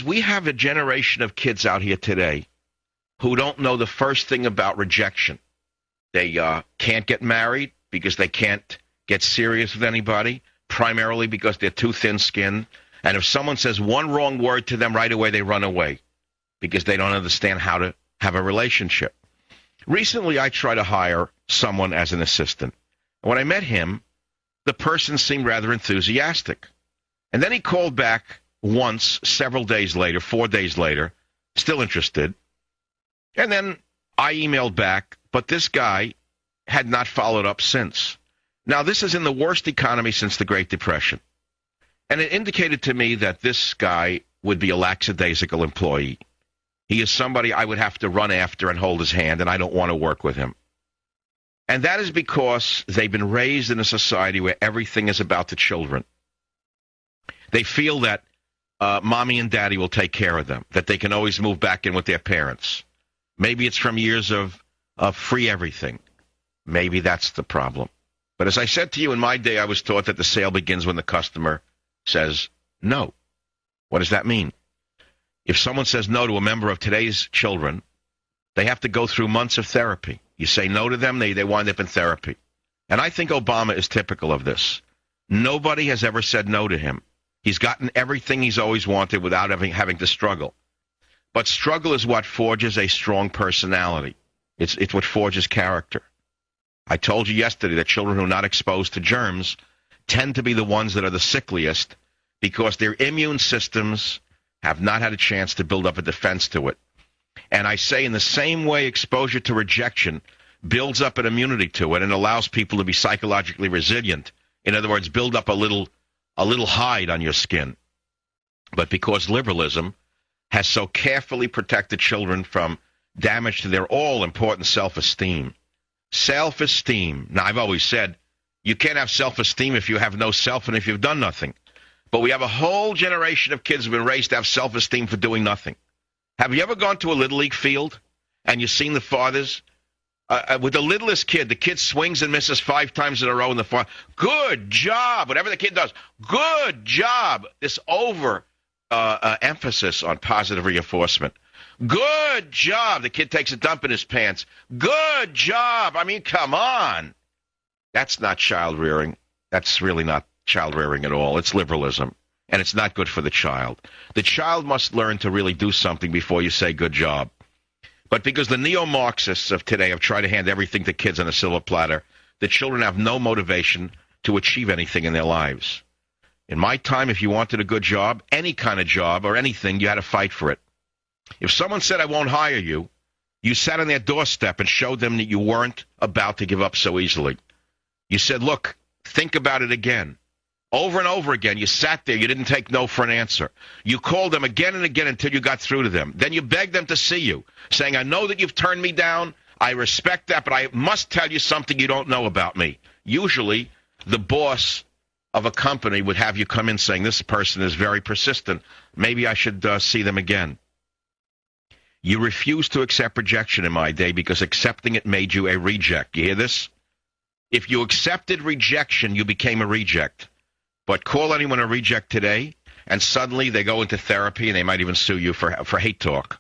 We have a generation of kids out here today who don't know the first thing about rejection. They can't get married because they can't get serious with anybody, primarily because they're too thin-skinned. And if someone says one wrong word to them right away, they run away because they don't understand how to have a relationship. Recently, I tried to hire someone as an assistant. When I met him, the person seemed rather enthusiastic. And then he called back once, several days later, 4 days later, still interested. And then I emailed back, but this guy had not followed up since. Now, this is in the worst economy since the Great Depression. And it indicated to me that this guy would be a lackadaisical employee. He is somebody I would have to run after and hold his hand, and I don't want to work with him. And that is because they've been raised in a society where everything is about the children. They feel that mommy and daddy will take care of them, that they can always move back in with their parents. Maybe it's from years of free everything. Maybe that's the problem. But as I said to you, in my day, I was taught that the sale begins when the customer says no. What does that mean? If someone says no to a member of today's children, they have to go through months of therapy. You say no to them, they wind up in therapy. And I think Obama is typical of this. Nobody has ever said no to him. He's gotten everything he's always wanted without having to struggle. But struggle is what forges a strong personality. It's what forges character. I told you yesterday that children who are not exposed to germs tend to be the ones that are the sickliest because their immune systems have not had a chance to build up a defense to it. And I say in the same way exposure to rejection builds up an immunity to it and allows people to be psychologically resilient. In other words, build up a little hide on your skin. But because liberalism has so carefully protected children from damage to their all-important self-esteem. Self-esteem. Now, I've always said, you can't have self-esteem if you have no self and if you've done nothing. But we have a whole generation of kids who have been raised to have self-esteem for doing nothing. Have you ever gone to a Little League field and you've seen the fathers? With the littlest kid, the kid swings and misses 5 times in a row in the father. Good job. Whatever the kid does, good job. This emphasis on positive reinforcement. Good job. The kid takes a dump in his pants. Good job. I mean, come on. That's not child rearing. That's really not child rearing at all. It's liberalism, and it's not good for the child. The child must learn to really do something before you say good job. But because the neo-Marxists of today have tried to hand everything to kids on a silver platter, the children have no motivation to achieve anything in their lives. In my time, if you wanted a good job, any kind of job or anything, you had to fight for it. If someone said, I won't hire you, you sat on their doorstep and showed them that you weren't about to give up so easily. You said, look, think about it again. Over and over again, you sat there. You didn't take no for an answer. You called them again and again until you got through to them. Then you begged them to see you, saying, I know that you've turned me down. I respect that, but I must tell you something you don't know about me. Usually, the boss of a company would have you come in saying, this person is very persistent. Maybe I should see them again. You refused to accept rejection in my day because accepting it made you a reject. You hear this? If you accepted rejection, you became a reject. But call anyone a reject today, and suddenly they go into therapy, and they might even sue you for hate talk.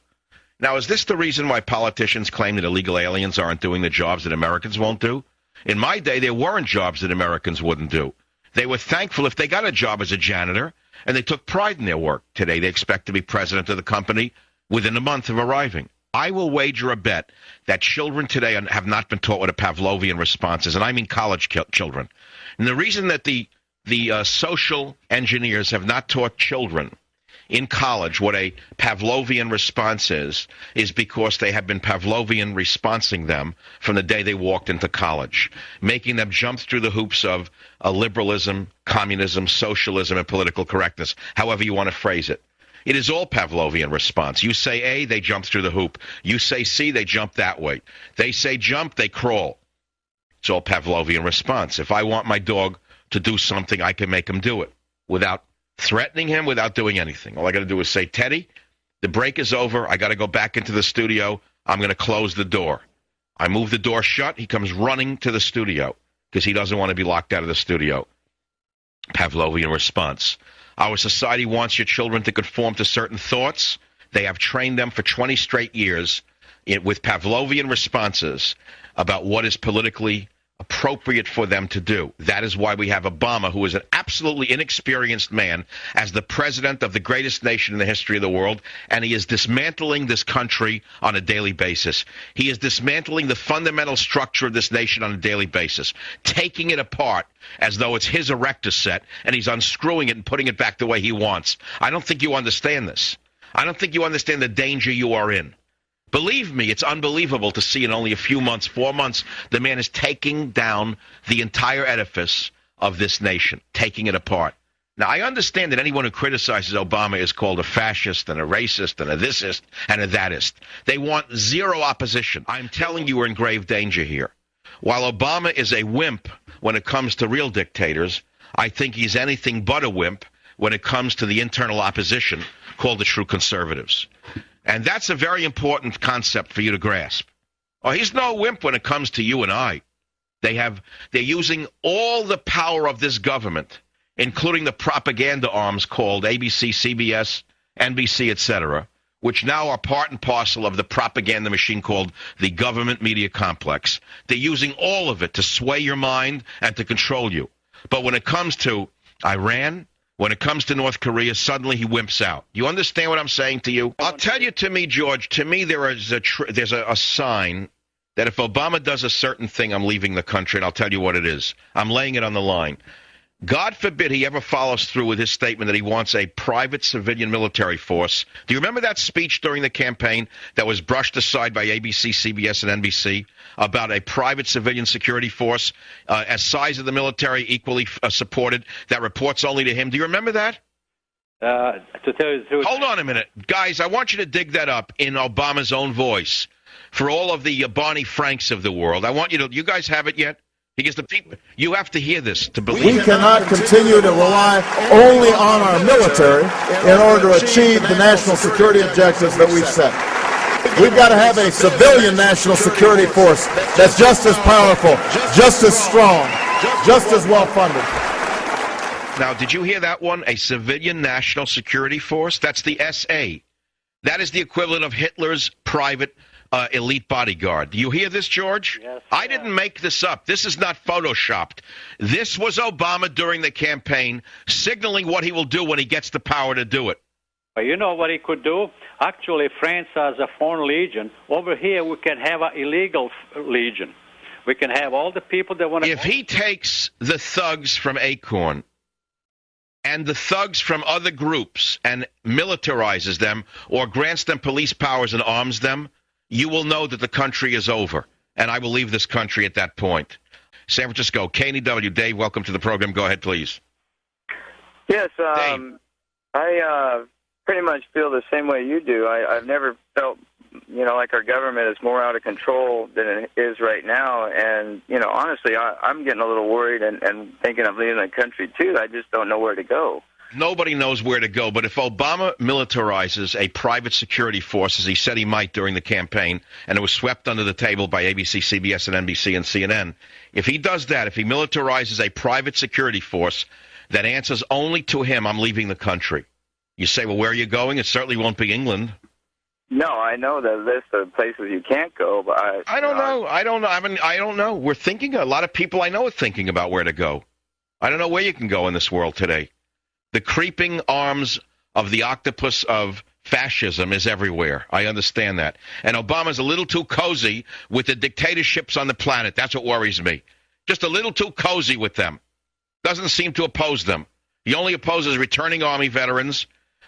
Now, is this the reason why politicians claim that illegal aliens aren't doing the jobs that Americans won't do? In my day, there weren't jobs that Americans wouldn't do. They were thankful if they got a job as a janitor, and they took pride in their work. Today, they expect to be president of the company within a month of arriving. I will wager a bet that children today have not been taught what a Pavlovian response is, and I mean college children. And the reason that the social engineers have not taught children in college what a Pavlovian response is because they have been Pavlovian responsing them from the day they walked into college, making them jump through the hoops of liberalism, communism, socialism, and political correctness, however you want to phrase it. It is all Pavlovian response. You say A, they jump through the hoop. You say C, they jump that way. They say jump, they crawl. It's all Pavlovian response. If I want my dog to do something, I can make him do it without threatening him, without doing anything. All I got to do is say, Teddy, the break is over. I got to go back into the studio. I'm going to close the door. I move the door shut. He comes running to the studio because he doesn't want to be locked out of the studio. Pavlovian response. Our society wants your children to conform to certain thoughts. They have trained them for 20 straight years with Pavlovian responses about what is politically appropriate for them to do. That is why we have Obama, who is an absolutely inexperienced man, as the president of the greatest nation in the history of the world, and he is dismantling this country on a daily basis. He is dismantling the fundamental structure of this nation on a daily basis, taking it apart as though it's his erector set, and he's unscrewing it and putting it back the way he wants. I don't think you understand this. I don't think you understand the danger you are in. Believe me, it's unbelievable to see in only a few months, 4 months, the man is taking down the entire edifice of this nation, taking it apart. Now, I understand that anyone who criticizes Obama is called a fascist and a racist and a thisist and a thatist. They want zero opposition. I'm telling you, we're in grave danger here. While Obama is a wimp when it comes to real dictators, I think he's anything but a wimp when it comes to the internal opposition called the true conservatives. And that's a very important concept for you to grasp. Oh, he's no wimp when it comes to you and I. They're using all the power of this government, including the propaganda arms called ABC, CBS, NBC, etc., which now are part and parcel of the propaganda machine called the government media complex. They're using all of it to sway your mind and to control you. But when it comes to Iran, when it comes to North Korea, suddenly he wimps out. You understand what I'm saying to you? I'll tell you, to me, George, to me there's a sign that if Obama does a certain thing, I'm leaving the country, and I'll tell you what it is. I'm laying it on the line. God forbid he ever follows through with his statement that he wants a private civilian military force. Do you remember that speech during the campaign that was brushed aside by ABC, CBS, and NBC about a private civilian security force, as size of the military equally supported, that reports only to him? Do you remember that? To tell you the truth. Hold on a minute. Guys, I want you to dig that up in Obama's own voice for all of the Barney Franks of the world. I want you guys have it yet? Because the people, you have to hear this to believe. We cannot continue to rely only on our military in order to achieve the national security objectives that we've set. We've got to have a civilian national security force that's just as powerful, just as strong, just as well funded. Now, did you hear that one? A civilian national security force? That's the SA. That is the equivalent of Hitler's private elite bodyguard. Do you hear this, George? Yes. I didn't make this up. This is not photoshopped. This was Obama during the campaign signaling what he will do when he gets the power to do it. But you know what he could do? Actually, France has a foreign legion. Over here, we can have an illegal legion. We can have all the people that want to... If he takes the thugs from Acorn and the thugs from other groups and militarizes them or grants them police powers and arms them, you will know that the country is over, and I will leave this country at that point. San Francisco, KNEW. Dave, welcome to the program. Go ahead, please. Yes, Dave. I pretty much feel the same way you do. I've never felt, like our government is more out of control than it is right now, and, honestly, I'm getting a little worried and thinking of leaving the country, too. I just don't know where to go. Nobody knows where to go, but if Obama militarizes a private security force, as he said he might during the campaign, and it was swept under the table by ABC, CBS, and NBC and CNN, if he does that, if he militarizes a private security force that answers only to him, I'm leaving the country. You say, well, where are you going? It certainly won't be England. No, I know the list of places you can't go, but I don't know. I don't know. We're thinking, a lot of people I know are thinking about where to go. I don't know where you can go in this world today. The creeping arms of the octopus of fascism is everywhere. I understand that. And Obama's a little too cozy with the dictatorships on the planet. That's what worries me. Just a little too cozy with them. Doesn't seem to oppose them. He only opposes returning Army veterans,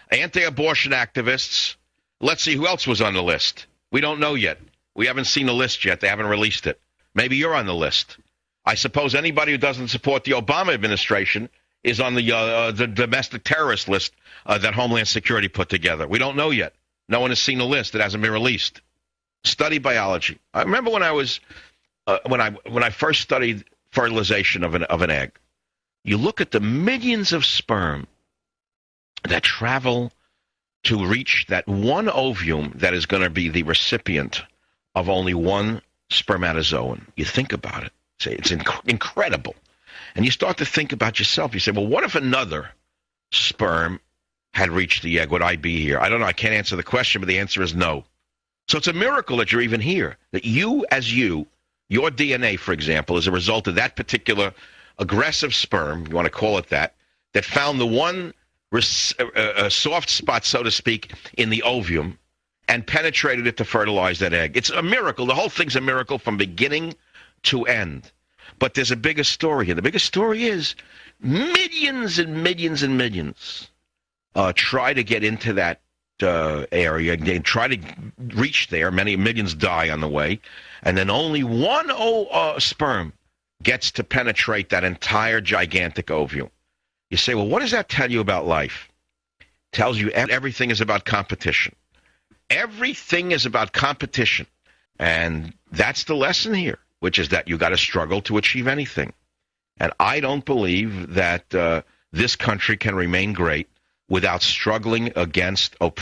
anti-abortion activists. Let's see who else was on the list. We don't know yet. We haven't seen the list yet. They haven't released it. Maybe you're on the list. I suppose anybody who doesn't support the Obama administration is on the domestic terrorist list that Homeland Security put together. We don't know yet. No one has seen the list. It hasn't been released. Study biology. I remember when I was when I first studied fertilization of an egg. You look at the millions of sperm that travel to reach that one ovum that is going to be the recipient of only one spermatozoon. You think about it. It's incredible. And you start to think about yourself. You say, well, what if another sperm had reached the egg, would I be here? I don't know. I can't answer the question, but the answer is no. So it's a miracle that you're even here, that you, your DNA, for example, is a result of that particular aggressive sperm, you want to call it that found the one soft spot, so to speak, in the ovum and penetrated it to fertilize that egg. It's a miracle. The whole thing's a miracle from beginning to end. But there's a bigger story here. The biggest story is millions and millions and millions try to get into that area. They try to reach there. Many millions die on the way. And then only one sperm gets to penetrate that entire gigantic ovule. You say, well, what does that tell you about life? It tells you everything is about competition. Everything is about competition. And that's the lesson here, which is that you got to struggle to achieve anything. And I don't believe that this country can remain great without struggling against oppression.